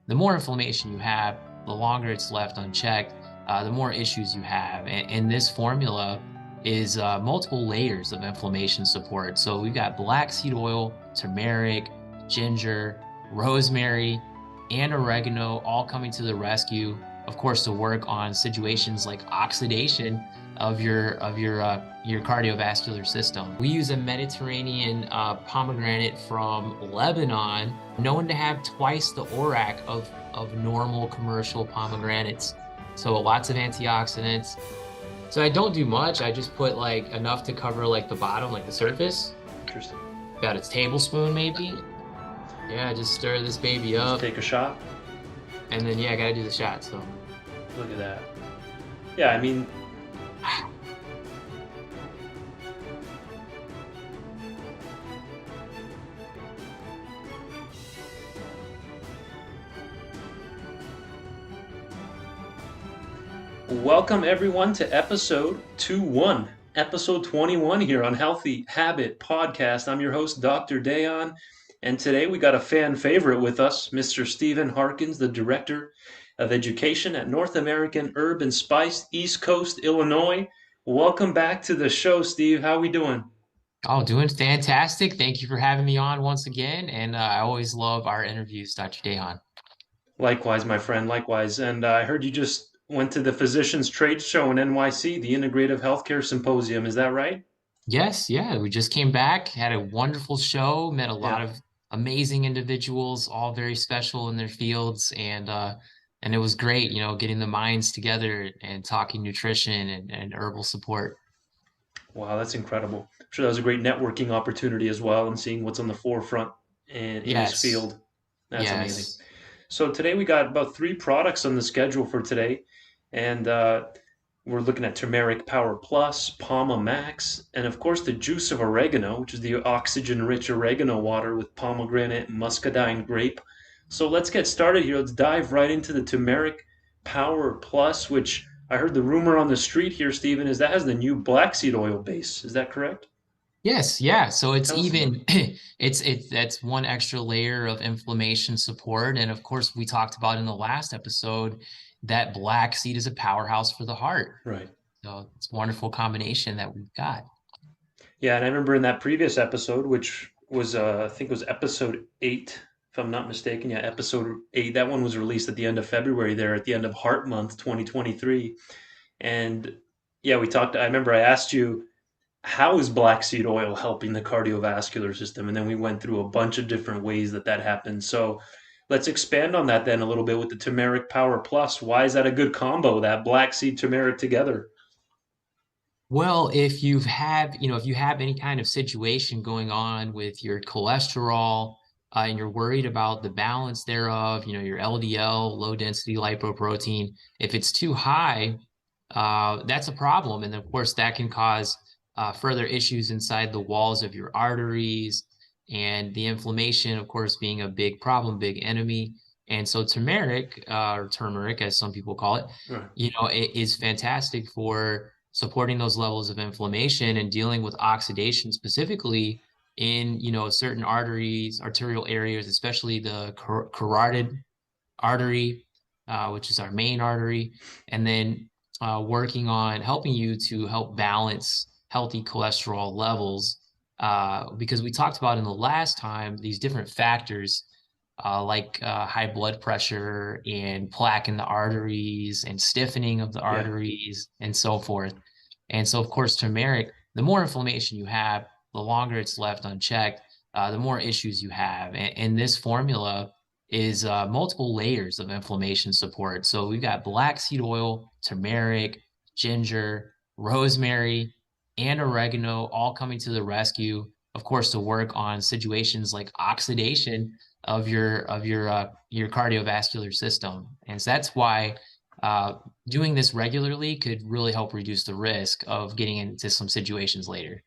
the more inflammation you have, the longer it's left unchecked, the more issues you have. And this formula is multiple layers of inflammation support. So we've got black seed oil, turmeric, ginger, rosemary, and oregano all coming to the rescue, of course, to work on situations like oxidation of your cardiovascular system. We use a Mediterranean pomegranate from Lebanon, known to have twice the ORAC of normal commercial pomegranates. So lots of antioxidants. So I don't do much. I just put like enough to cover like the bottom, like the surface. Interesting. About a tablespoon maybe. Yeah, just stir this baby Just up. take a shot. And then yeah, I gotta do the shot. So Look at that. Yeah, I mean, welcome everyone to episode 21, episode 21 here on Healthy Habit Podcast. I'm your host, Dr. Dayon, and today we got a fan favorite with us, Mr. Stephen Harkins, the Director of Education at North American Herb and Spice, East Coast, Illinois. Welcome back to the show, Steve. How we doing? oh, doing fantastic. Thank you for having me on once again. And I always love our interviews, Dr. Dehan. Likewise, my friend, likewise. And I heard you just went to the Physicians Trade Show in NYC, the Integrative Healthcare Symposium. Is that right? Yes, yeah, we just came back, had a wonderful show, met a lot Yeah. of amazing individuals, all very special in their fields, and it was great, getting the minds together and talking nutrition and herbal support. Wow, that's incredible. I'm sure that was a great networking opportunity as well and seeing what's on the forefront in this Yes, field. That's amazing. yes. So today we got about three products on the schedule for today, and we're looking at Turmeric Power Plus, Palma Max, and of course the juice of oregano, which is the oxygen-rich oregano water with pomegranate and muscadine grape. So let's get started here. Let's dive right into the Turmeric Power Plus, which I heard the rumor on the street here, Stephen, is that has the new black seed oil base. Is that correct? Yes, yeah. So it's Tell us about it. even it's that's one extra layer of inflammation support. And of course, we talked about in the last episode that black seed is a powerhouse for the heart. Right. So it's a wonderful combination that we've got. Yeah, and I remember in that previous episode, which was I think it was episode 8, if I'm not mistaken. Yeah, episode 8. That one was released at the end of February there, at the end of Heart Month 2023. And yeah, we talked. I remember I asked you, how is black seed oil helping the cardiovascular system? And then we went through a bunch of different ways that that happens. So let's expand on that then a little bit with the Turmeric Power Plus. Why is that a good combo, that black seed turmeric together? Well, if you have any kind of situation going on with your cholesterol, and you're worried about the balance thereof, your LDL, low density lipoprotein, if it's too high, that's a problem. And of course, that can cause further issues inside the walls of your arteries, and the inflammation, of course, being a big problem, big enemy. And so turmeric, or turmeric, as some people call it, Right. it is fantastic for supporting those levels of inflammation and dealing with oxidation specifically in, certain arteries, arterial areas, especially the carotid artery, which is our main artery, and then working on helping you to help balance healthy cholesterol levels. Because we talked about in the last time these different factors, like high blood pressure and plaque in the arteries and stiffening of the Yeah. arteries and so forth. And so, of course, turmeric, the more inflammation you have, the longer it's left unchecked, the more issues you have. And this formula is multiple layers of inflammation support. So we've got black seed oil, turmeric, ginger, rosemary, and oregano all coming to the rescue, of course, to work on situations like oxidation of your cardiovascular system. And so that's why uh, doing this regularly could really help reduce the risk of getting into some situations later.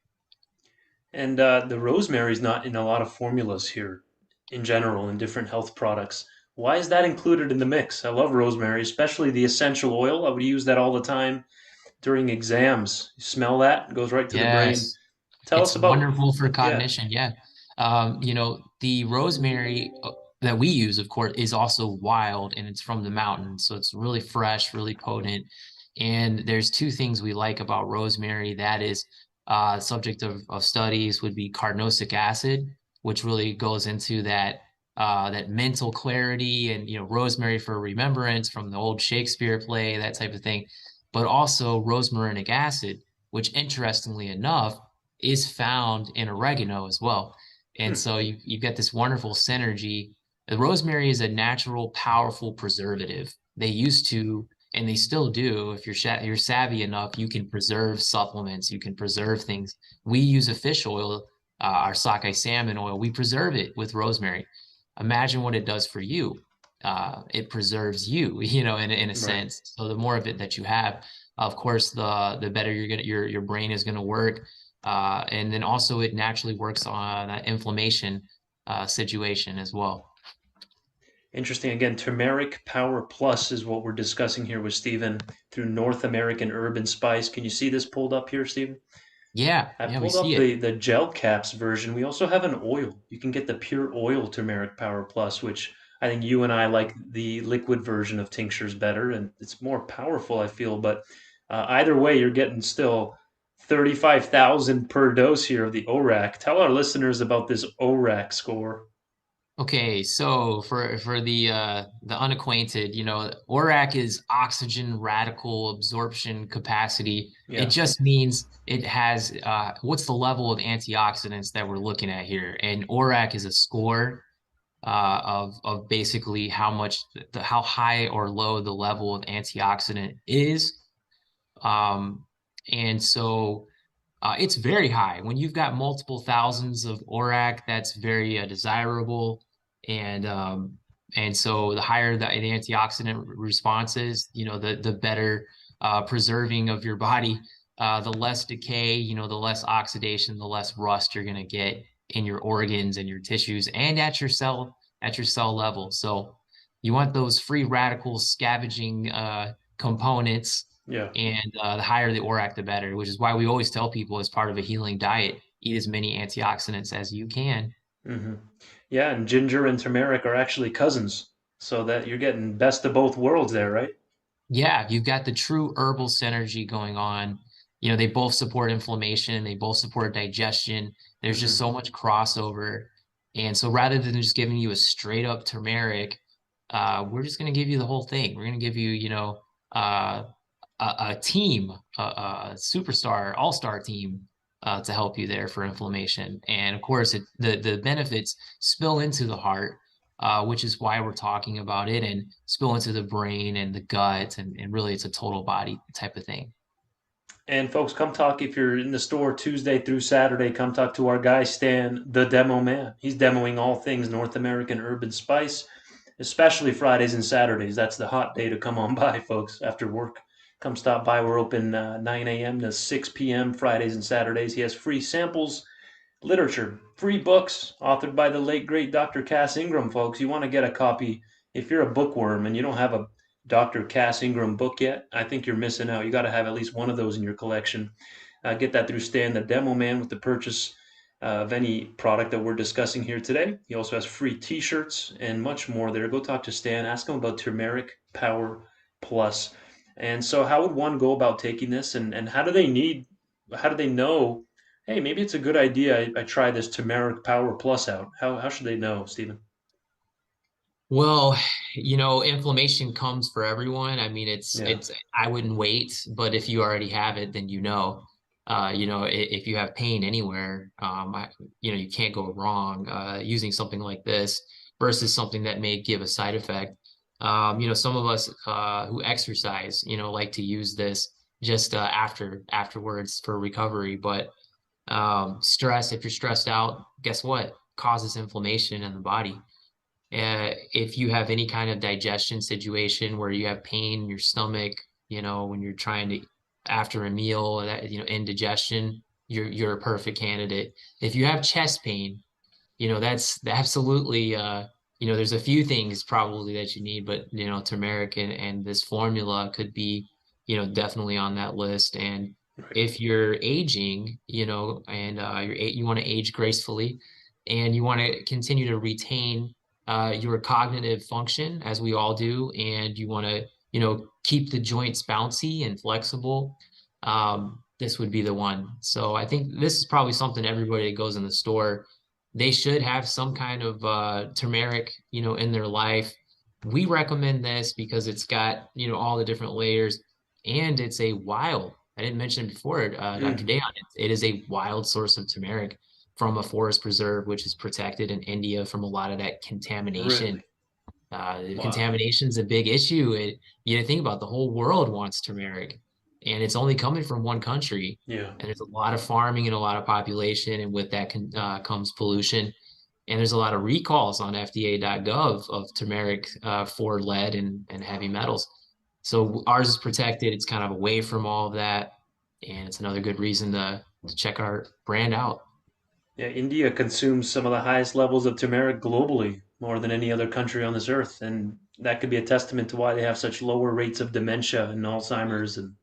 And the rosemary is not in a lot of formulas here in general in different health products. Why is that included in the mix? I love rosemary, especially the essential oil. I would use that all the time during exams. You smell that? It goes right to the brain. Yes, Tell us it's about, wonderful for yeah, cognition. Yeah. The rosemary, that we use, of course, is also wild and it's from the mountains. So it's really fresh, really potent. And there's two things we like about rosemary. That is subject of studies would be carnosic acid, which really goes into that mental clarity and rosemary for remembrance from the old Shakespeare play, that type of thing. But also rosmarinic acid, which interestingly enough is found in oregano as well. And Hmm. so you've got this wonderful synergy. The rosemary is a natural, powerful preservative. They used to, and they still do. If you're savvy enough, you can preserve supplements, you can preserve things. We use a fish oil, our sockeye salmon oil. We preserve it with rosemary. Imagine what it does for you. It preserves you, in a Right. sense. So the more of it that you have, of course, the better your brain is gonna work. And then also it naturally works on that inflammation situation as well. Interesting. Again, Turmeric Power Plus is what we're discussing here with Stephen through North American Herb and Spice. Can you see this pulled up here, Stephen? Yeah, I yeah, we pulled up see it. the gel caps version. We also have an oil. You can get the pure oil Turmeric Power Plus, which I think you and I like the liquid version of tinctures better, and it's more powerful, I feel. But either way, you're getting still 35,000 per dose here of the ORAC. Tell our listeners about this ORAC score. Okay, so for the unacquainted, ORAC is oxygen radical absorption capacity. It Yeah. just means it has what's the level of antioxidants that we're looking at here. And ORAC is a score of basically how much how high or low the level of antioxidant is. Um, and so it's very high. When you've got multiple thousands of ORAC, that's very desirable. And so the higher the antioxidant response is, the better preserving of your body, the less decay, the less oxidation, the less rust you're going to get in your organs and your tissues and at your cell level. So you want those free radicals scavenging components, Yeah. and the higher the ORAC, the better, which is why we always tell people as part of a healing diet, eat as many antioxidants as you can. Hmm. Yeah, and ginger and turmeric are actually cousins, so that you're getting best of both worlds there, right? Yeah, you've got the true herbal synergy going on. They both support inflammation, they both support digestion. There's just Hmm. so much crossover. And so rather than just giving you a straight up turmeric, we're just going to give you the whole thing. We're going to give you, uh, a team, a superstar, all-star team to help you there for inflammation. And of course, the benefits spill into the heart, which is why we're talking about it, and spill into the brain and the gut, and really it's a total body type of thing. And folks, come talk if you're in the store Tuesday through Saturday. Come talk to our guy Stan, the Demo Man. He's demoing all things North American urban spice, especially Fridays and Saturdays. That's the hot day to come on by, folks. After work, come stop by. We're open 9 a.m. to 6 p.m. Fridays and Saturdays. He has free samples, literature, free books authored by the late great Dr. Cass Ingram, folks. You want to get a copy if you're a bookworm and you don't have a Dr. Cass Ingram book yet. I think you're missing out. You got to have at least one of those in your collection. Get that through Stan, the Demo Man, with the purchase of any product that we're discussing here today. He also has free T-shirts and much more there. Go talk to Stan. Ask him about Turmeric Power Plus. And so, how would one go about taking this, and how do they know, hey, maybe it's a good idea I try this Turmeric Power Plus out? How should they know, Stephen? Well, inflammation comes for everyone. I mean, Yeah. I wouldn't wait, but if you already have it, then if you have pain anywhere, you can't go wrong using something like this versus something that may give a side effect. Some of us who exercise, like to use this just afterwards for recovery. But if you're stressed out, guess what? Causes inflammation in the body. If you have any kind of digestion situation where you have pain in your stomach, when you're trying to after a meal, that indigestion, you're a perfect candidate. If you have chest pain, that's absolutely there's a few things probably that you need, but turmeric and this formula could be definitely on that list. And Right. if you're aging, and you want to age gracefully, and you want to continue to retain your cognitive function, as we all do, and you want to, keep the joints bouncy and flexible, this would be the one. So I think this is probably something everybody that goes in the store, they should have some kind of turmeric, in their life. We recommend this because it's got, all the different layers, and it's a wild. I didn't mention it before, Dr. Mm, Dayon. It is a wild source of turmeric from a forest preserve, which is protected in India from a lot of that contamination. really? The Wow. contamination is a big issue. Think about the whole world wants turmeric, and it's only coming from one country. Yeah. And there's a lot of farming and a lot of population, and with that comes pollution. And there's a lot of recalls on FDA.gov of turmeric for lead and heavy metals. So ours is protected. It's kind of away from all of that, and it's another good reason to check our brand out. Yeah, India consumes some of the highest levels of turmeric globally, more than any other country on this earth, and that could be a testament to why they have such lower rates of dementia and Alzheimer's and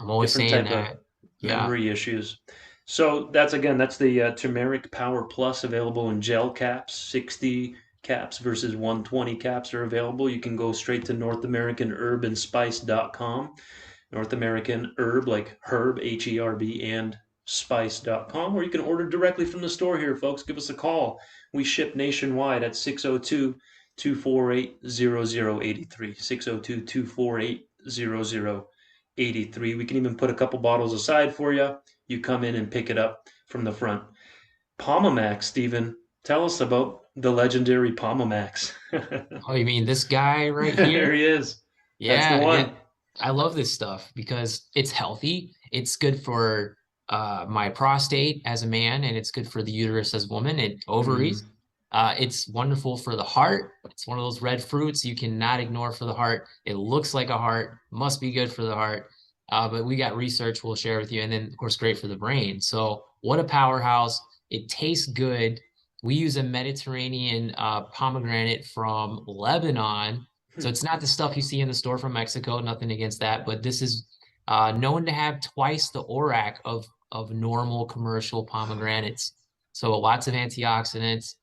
I'm always different saying type of that. Yeah. memory issues. So that's the turmeric power plus available in gel caps. 60 caps versus 120 caps are available. You can go straight to northamericanherbandspice.com. North American herb, like herb, Herb, and spice.com, or you can order directly from the store here, folks. Give us a call. We ship nationwide at 602 248 0083. 602 248 0083. We can even put a couple bottles aside for you. You come in and pick it up from the front. Pomamax, Stephen, tell us about the legendary Pomamax. Oh, you mean this guy right There here? he is. That's the Yeah, yeah. one. I love this stuff because it's healthy. It's good for my prostate as a man, and it's good for the uterus as a woman and ovaries. Mm. It's wonderful for the heart. It's one of those red fruits you cannot ignore for the heart. It looks like a heart, must be good for the heart. But we got research we'll share with you, and then of course great for the brain. So what a powerhouse! It tastes good. We use a Mediterranean pomegranate from Lebanon, so Hmm. it's not the stuff you see in the store from Mexico, nothing against that, but this is known to have twice the ORAC of normal commercial pomegranates. So lots of antioxidants,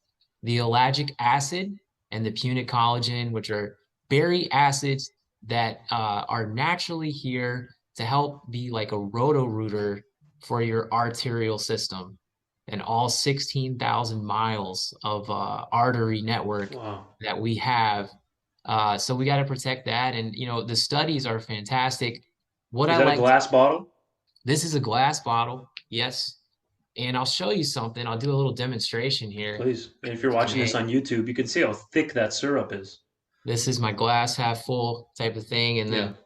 the ellagic acid and the punate collagen, which are berry acids that are naturally here to help be like a roto-rooter for your arterial system and all 16,000 miles of artery network Wow. that we have. So we got to protect that. And, the studies are fantastic. What Is I that a like, glass bottle? this is a glass bottle. Yes. And I'll show you something. I'll do a little demonstration here. Please. And if you're So, watching this hey, on YouTube, you can see how thick that syrup is. this is my glass half full type of thing. And Yeah. then,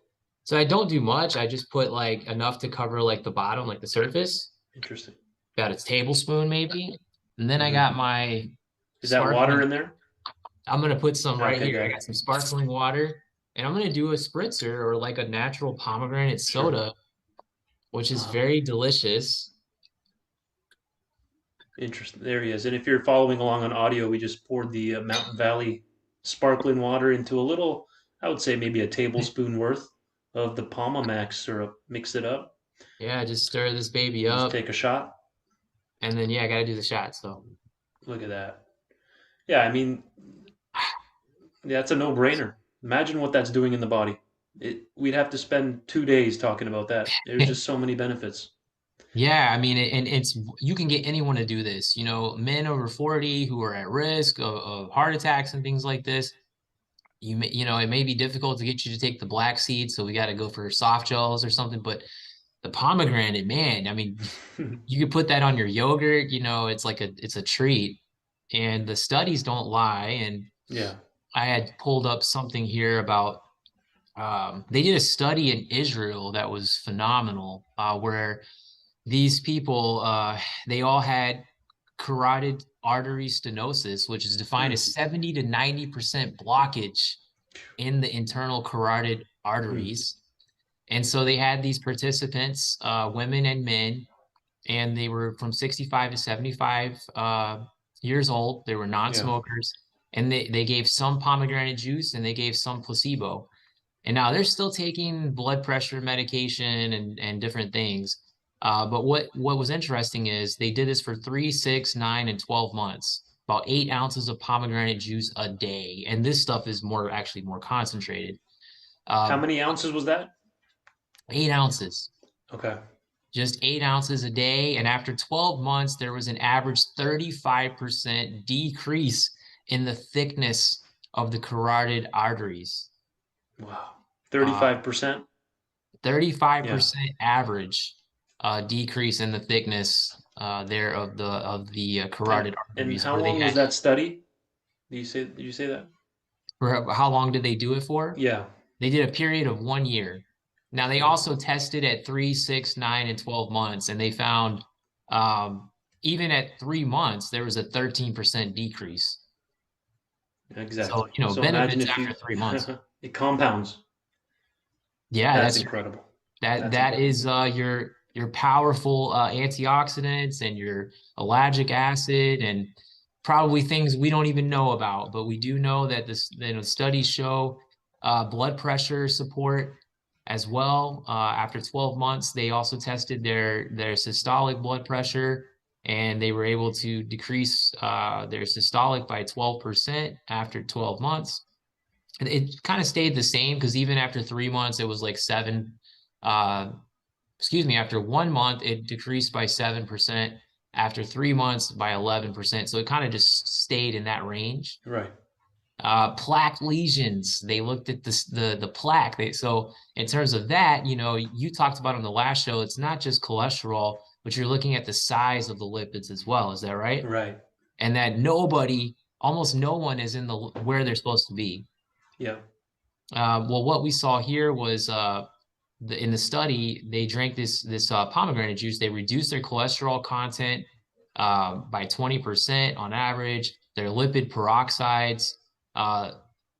so I don't do much. I just put like enough to cover like the bottom, like the surface, Interesting. about a tablespoon maybe. And then I got Hmm. my Is that water sparkling. in there? I'm gonna put some right Okay, here. I good. got some sparkling water, and I'm gonna do a spritzer or like a natural pomegranate Sure. soda, which is Wow. very delicious. Interesting. There he is. And if you're following along on audio, we just poured the Mountain Valley sparkling water into a little, I would say maybe a tablespoon worth of the Pomamax syrup. Mix it up Yeah, just stir this baby and just up, take a shot. and then yeah, I gotta do the shot. So Look at that. Yeah, I mean, yeah, it's a no-brainer. Imagine what that's doing in the body. We'd have to spend 2 days talking about that. There's just so many benefits. yeah, I mean, and it's you can get anyone to do this. Men over 40 who are at risk of heart attacks and things like this. It may be difficult to get you to take the black seed, so we got to go for soft gels or something. But the pomegranate, man, I mean, you could put that on your yogurt, it's a treat. And the studies don't lie. And Yeah. I had pulled up something here about they did a study in Israel that was phenomenal, where these people they all had carotid artery stenosis, which is defined Hmm. as 70 to 90% blockage in the internal carotid Hmm. arteries. And so they had these participants, women and men, and they were from 65 to 75 years old. They were Yeah. non-smokers, and they gave some pomegranate juice and they gave some placebo. And now they're still taking blood pressure medication and different things. But what was interesting is they did this for 3, 6, 9, and 12 months. about 8 ounces of pomegranate juice a day. And this stuff is actually more concentrated. How Uh, many ounces was that? 8 ounces, Okay. just 8 ounces a day. And after 12 months, there was an average 35% decrease in the thickness of the carotid arteries. Wow. Uh, 35%? Yeah. 35% average decrease in the thickness there of the carotid And arteries how where they long was had. that study? Did you say that? For how long did they do it for? Yeah. They did a period of 1 year. Now they Wow. also tested at 3, 6, 9, and 12 months, and they found um, even at 3 months there was a 13% decrease. So, Exactly. you know, So imagine benefits if after you 3 months. it compounds. Yeah, That's that's incredible. That That's that incredible. is your powerful antioxidants and your ellagic acid and probably things we don't even know about, but we do know that this, you know, studies show blood pressure support as well. After 12 months, they also tested their systolic blood pressure, and they were able to decrease their systolic by 12% after 12 months. It kind of stayed the same because even after 3 months, it was like seven. Uh, excuse me, after 1 month, it decreased by 7%. After 3 months, by 11%. So it kind of just stayed in that range. Right. Plaque lesions, they looked at the plaque. So in terms of that, you know, you talked about on the last show, it's not just cholesterol, but you're looking at the size of the lipids as well. Is that right? Right. And that almost no one is in the where they're supposed to be. Yeah. Well, what we saw here was in the study, they drank this pomegranate juice. They reduced their cholesterol content by 20% on average. Their lipid peroxides, uh,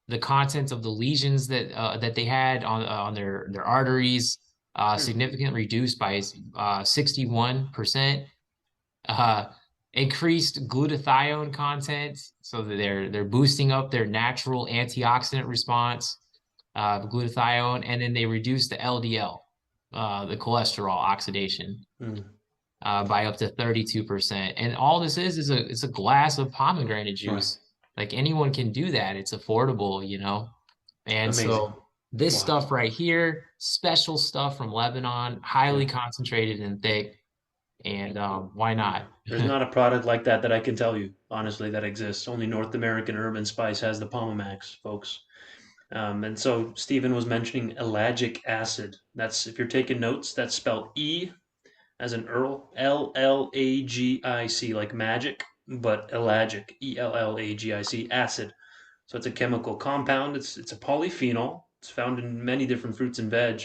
the content of the lesions that they had on their arteries, Hmm. significantly reduced by 61%. Uh, increased glutathione content, so that they're boosting up their natural antioxidant response, glutathione, and then they reduce the LDL, the cholesterol oxidation, Hmm. by up to 32%. And all this is it's a glass of pomegranate Right. juice. Like anyone can do that. It's affordable, you know. And Amazing. so this Wow. stuff right here, special stuff from Lebanon, Yeah. highly concentrated and thick. And why Yeah. not? There's not a product like that that I can tell you, honestly, that exists. Only North American Urban Spice has the Pomamax, folks. And so Stephen was mentioning ellagic acid. That's, if you're taking notes, that's spelled E as in Earl, Llagic, like magic, but ellagic, Ellagic, acid. So it's a chemical compound. It's a polyphenol. It's found in many different fruits and veg,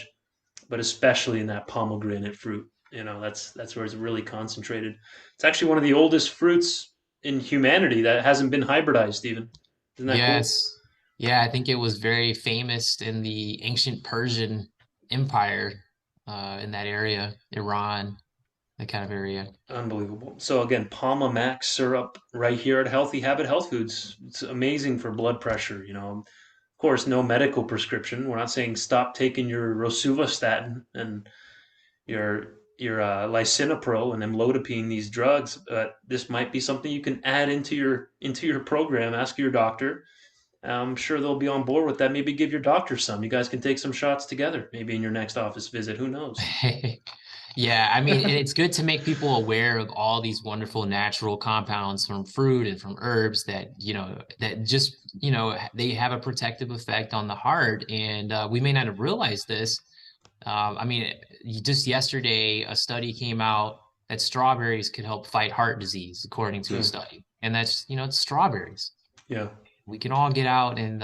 but especially in that pomegranate fruit. You know, that's where it's really concentrated. It's actually one of the oldest fruits in humanity that hasn't been hybridized, Stephen. Isn't that cool? Yes. Yeah, I think it was very famous in the ancient Persian Empire, in that area, Iran, that kind of area. Unbelievable. So again, Palma Max syrup right here at Healthy Habit Health Foods. It's amazing for blood pressure. You know, of course, no medical prescription. We're not saying stop taking your rosuvastatin and your lisinopril and amlodipine, these drugs. But this might be something you can add into your program. Ask your doctor. I'm sure they'll be on board with that. Maybe give your doctor some. You guys can take some shots together. Maybe in your next office visit. Who knows? Yeah, I mean, and it's good to make people aware of all these wonderful natural compounds from fruit and from herbs that, you know, that just, you know, they have a protective effect on the heart. And we may not have realized this. I mean, just yesterday, a study came out that strawberries could help fight heart disease, according to a Hmm. study. And that's, you know, it's strawberries. Yeah. We can all get out and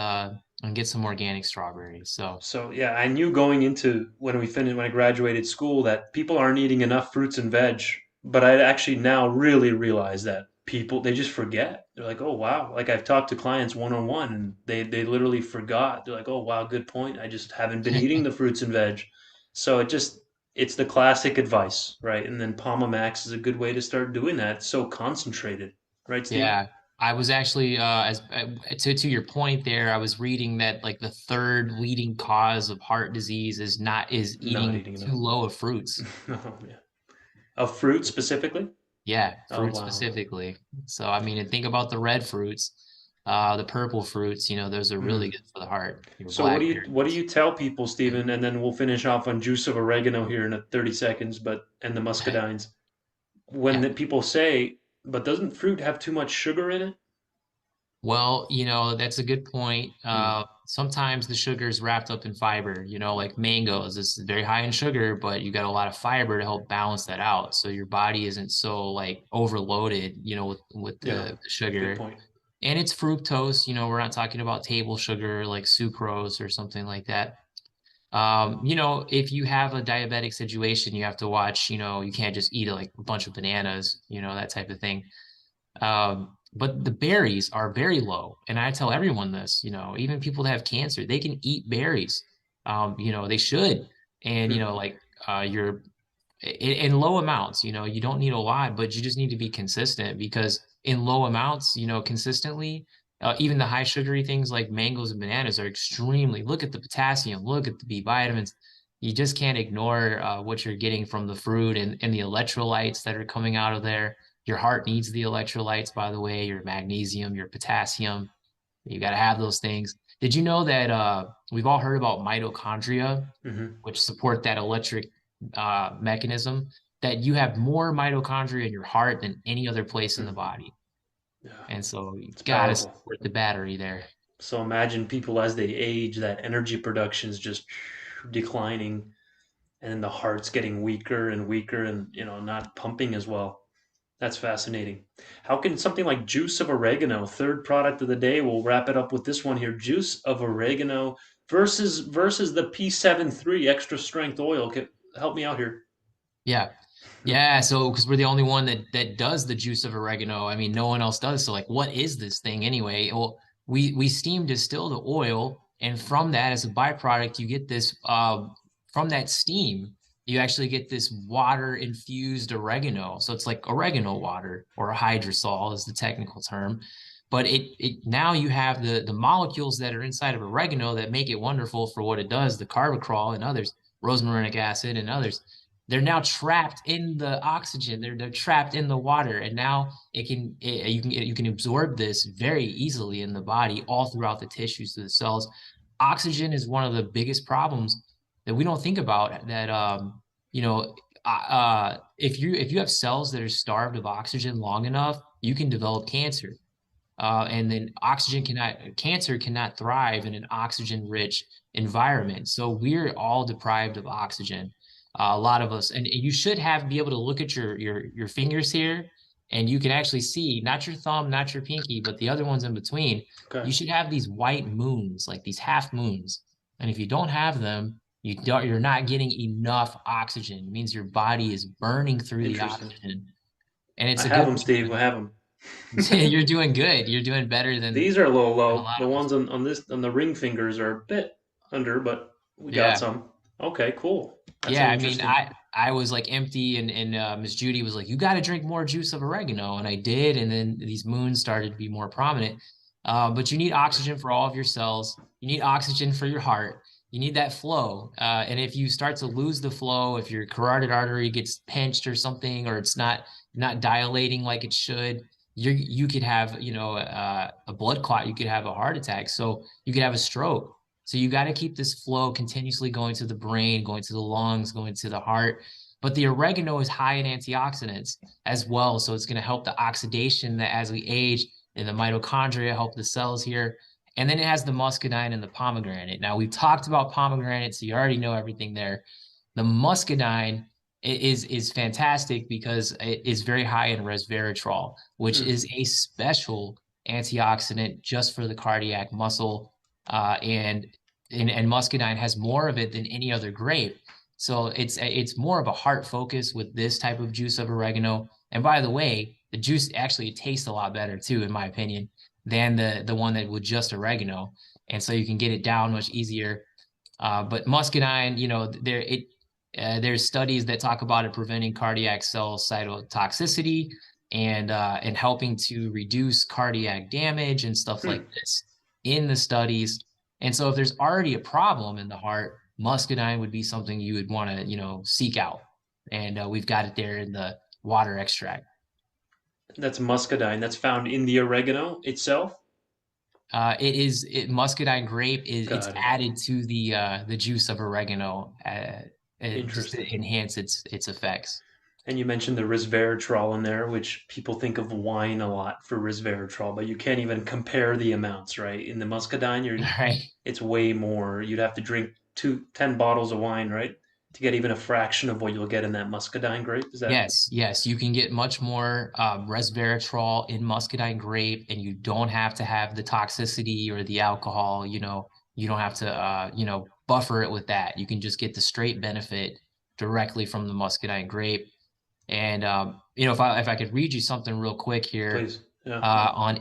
get some organic strawberries. So, So yeah, I knew going into when I graduated school that people aren't eating enough fruits and veg, but I actually now really realize that people they just forget. They're like, "Oh wow." Like I've talked to clients one on one and they literally forgot. They're like, "Oh wow, good point. I just haven't been eating the fruits and veg." So it's the classic advice, right? And then Palma Max is a good way to start doing that. It's so concentrated, right, Steven? yeah, I was actually as to your point there, I was reading that like the third leading cause of heart disease is Not eating eating too enough. low of fruits. Oh, yeah. Of fruit specifically? Yeah, Oh fruit wow. specifically. So I mean, and think about the red fruits, the purple fruits, those are really Mm. good for the heart. Your So what do blackberries. you tell people, Stephen? And then we'll finish off on juice of oregano here in 30 seconds, but and the Okay. muscadines. When Yeah. the people say, but doesn't fruit have too much sugar in it? Well, that's a good point. Hmm. Sometimes the sugar is wrapped up in fiber, like mangoes. It's very high in sugar, but you got a lot of fiber to help balance that out. So your body isn't so like overloaded, with Yeah, the good sugar. point. And it's fructose, we're not talking about table sugar like sucrose or something like that. If you have a diabetic situation, you have to watch, you can't just eat like a bunch of bananas, that type of thing. But the berries are very low. And I tell everyone this, even people that have cancer, they can eat berries. They should. And, Hmm. like you're in low amounts, you don't need a lot, but you just need to be consistent because in low amounts, consistently, even the high sugary things like mangoes and bananas are extremely, look at the potassium, look at the B vitamins. You just can't ignore what you're getting from the fruit and the electrolytes that are coming out of there. Your heart needs the electrolytes, by the way, your magnesium, your potassium. You got to have those things. Did you know that we've all heard about mitochondria, Hmm. which support that electric mechanism, that you have more mitochondria in your heart than any other place in the Hmm. body. Yeah, And so you it's got to powerful. support the battery there. So imagine people as they age, that energy production is just declining, and the heart's getting weaker and weaker, and not pumping as well. That's fascinating. How can something like juice of oregano, third product of the day, we'll wrap it up with this one here, juice of oregano versus the P73 extra strength oil. Help me out here. Yeah. Yeah, so because we're the only one that does the juice of oregano. I mean, no one else does. So like, what is this thing anyway? Well, we steam distill the oil, and from that, as a byproduct, you get this from that steam, you actually get this water infused oregano. So it's like oregano water or hydrosol is the technical term. But it now you have the molecules that are inside of oregano that make it wonderful for what it does, the carbacrol and others, rosmarinic acid and others. They're now trapped in the oxygen. They're trapped in the water, and now you can absorb this very easily in the body, all throughout the tissues to the cells. Oxygen is one of the biggest problems that we don't think about. That you know, if you have cells that are starved of oxygen long enough, you can develop cancer. And then cancer cannot thrive in an oxygen-rich environment. So we're all deprived of oxygen. A lot of us, and you should be able to look at your fingers here, and you can actually see not your thumb, not your pinky, but the other ones in between. Okay, You should have these white moons, like these half moons. And if you don't have them, you're not getting enough oxygen. It means your body is burning through the interesting. oxygen, and I it's a have good them, Steve. I thing. have them. You're doing good. You're doing better These are low, than a low. lot The of us. ones on the ring fingers are a bit under, but we got Yeah. some. Okay, cool. That's Yeah. I mean, interesting. I was like empty and Miss Judy was like, you got to drink more juice of oregano. And I did. And then these moons started to be more prominent. But you need oxygen for all of your cells. You need oxygen for your heart. You need that flow. And if you start to lose the flow, if your carotid artery gets pinched or something, or it's not dilating like it should, you could have, a blood clot. You could have a heart attack. So you could have a stroke. So you got to keep this flow continuously going to the brain, going to the lungs, going to the heart. But the oregano is high in antioxidants as well. So it's going to help the oxidation that as we age and the mitochondria help the cells here. And then it has the muscadine and the pomegranate. Now we've talked about pomegranate, so you already know everything there. The muscadine is fantastic because it is very high in resveratrol, which Hmm. is a special antioxidant just for the cardiac muscle. And muscadine has more of it than any other grape. So it's more of a heart focus with this type of juice of oregano. And by the way, the juice actually tastes a lot better too, in my opinion, than the one that with just oregano. And so you can get it down much easier. But muscadine, there's studies that talk about it preventing cardiac cell cytotoxicity and helping to reduce cardiac damage and stuff like Hmm. this in the studies. And so if there's already a problem in the heart, muscadine would be something you would want to, seek out. And we've got it there in the water extract. That's muscadine. That's found in the oregano itself. Muscadine grape is it's Got it. added to the juice of oregano, just Interesting. to enhance its effects. And you mentioned the resveratrol in there, which people think of wine a lot for resveratrol, but you can't even compare the amounts, right? In the muscadine, Right. it's way more. You'd have to drink 10 bottles of wine, right, to get even a fraction of what you'll get in that muscadine grape. Is that Yes, yes, you can get much more resveratrol in muscadine grape, and you don't have to have the toxicity or the alcohol. You don't have to, buffer it with that. You can just get the straight benefit directly from the muscadine grape. And if I could read you something real quick here, please? Yeah. on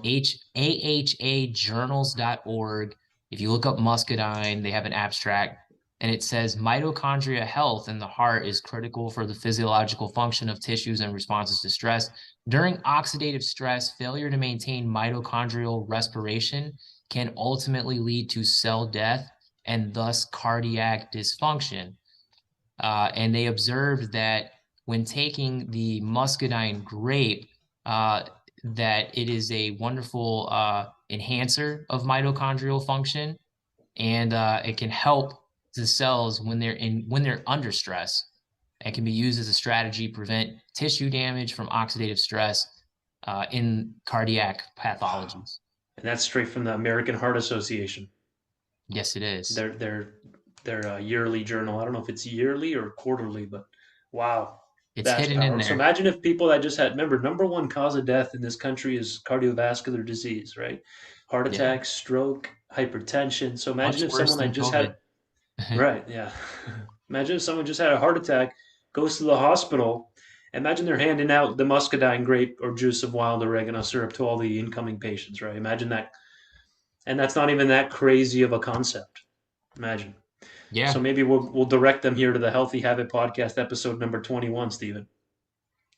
ahajournals.org, if you look up muscadine, they have an abstract, and it says mitochondria health in the heart is critical for the physiological function of tissues and responses to stress. During oxidative stress, failure to maintain mitochondrial respiration can ultimately lead to cell death and thus cardiac dysfunction. And they observed that when taking the muscadine grape, uh, that it is a wonderful enhancer of mitochondrial function, and it can help the cells when they're under stress. It can be used as a strategy to prevent tissue damage from oxidative stress in cardiac pathologies. And that's straight from the American Heart Association. Yes, it is. Their yearly journal. I don't know if it's yearly or quarterly, but wow, It's vast hidden in power. So there. imagine if people that just had, remember, number one cause of death in this country is cardiovascular disease, right? Heart Yeah, attack, stroke, hypertension. So imagine much if worse someone that than just had, COVID. right, yeah. Imagine if someone just had a heart attack, goes to the hospital. Imagine they're handing out the muscadine grape or juice of wild oregano syrup to all the incoming patients, right? Imagine that. And that's not even that crazy of a concept. Imagine. So Yeah, maybe we'll direct them here to the Healthy Habit Podcast episode number 21, Stephen.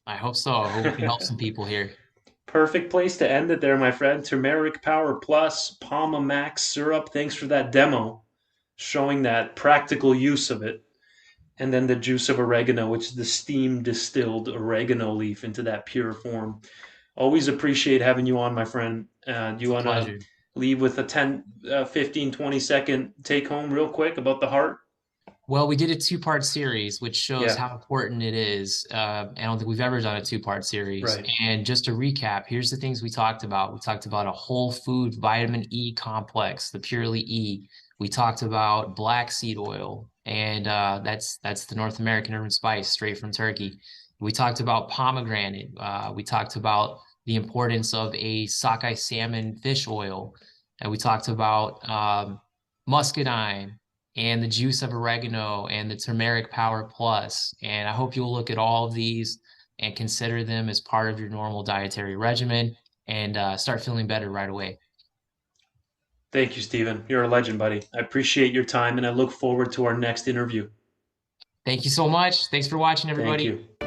I hope so. I hope we can help some people here. Perfect place to end it there, my friend. Turmeric Power Plus, Palma Max syrup. Thanks for that demo showing that practical use of it. And then the juice of oregano, which is the steam distilled oregano leaf into that pure form. Always appreciate having you on, my friend. Do you It's a want to pleasure. leave with a 10, 15, 20-second take home real quick about the heart? Well, we did a two-part series, which shows Yeah, how important it is. I don't think we've ever done a two-part series. right. And just to recap, here's the things we talked about. We talked about a whole food vitamin E complex, the Purely E. We talked about black seed oil, and that's the North American urban spice straight from Turkey. We talked about pomegranate. We talked about the importance of a sockeye salmon fish oil, and we talked about muscadine and the juice of oregano and the turmeric power plus. And I hope you'll look at all of these and consider them as part of your normal dietary regimen and start feeling better right away. Thank you, Stephen. You're a legend, buddy. I appreciate your time and I look forward to our next interview. Thank you so much. Thanks for watching, Thank everybody. you.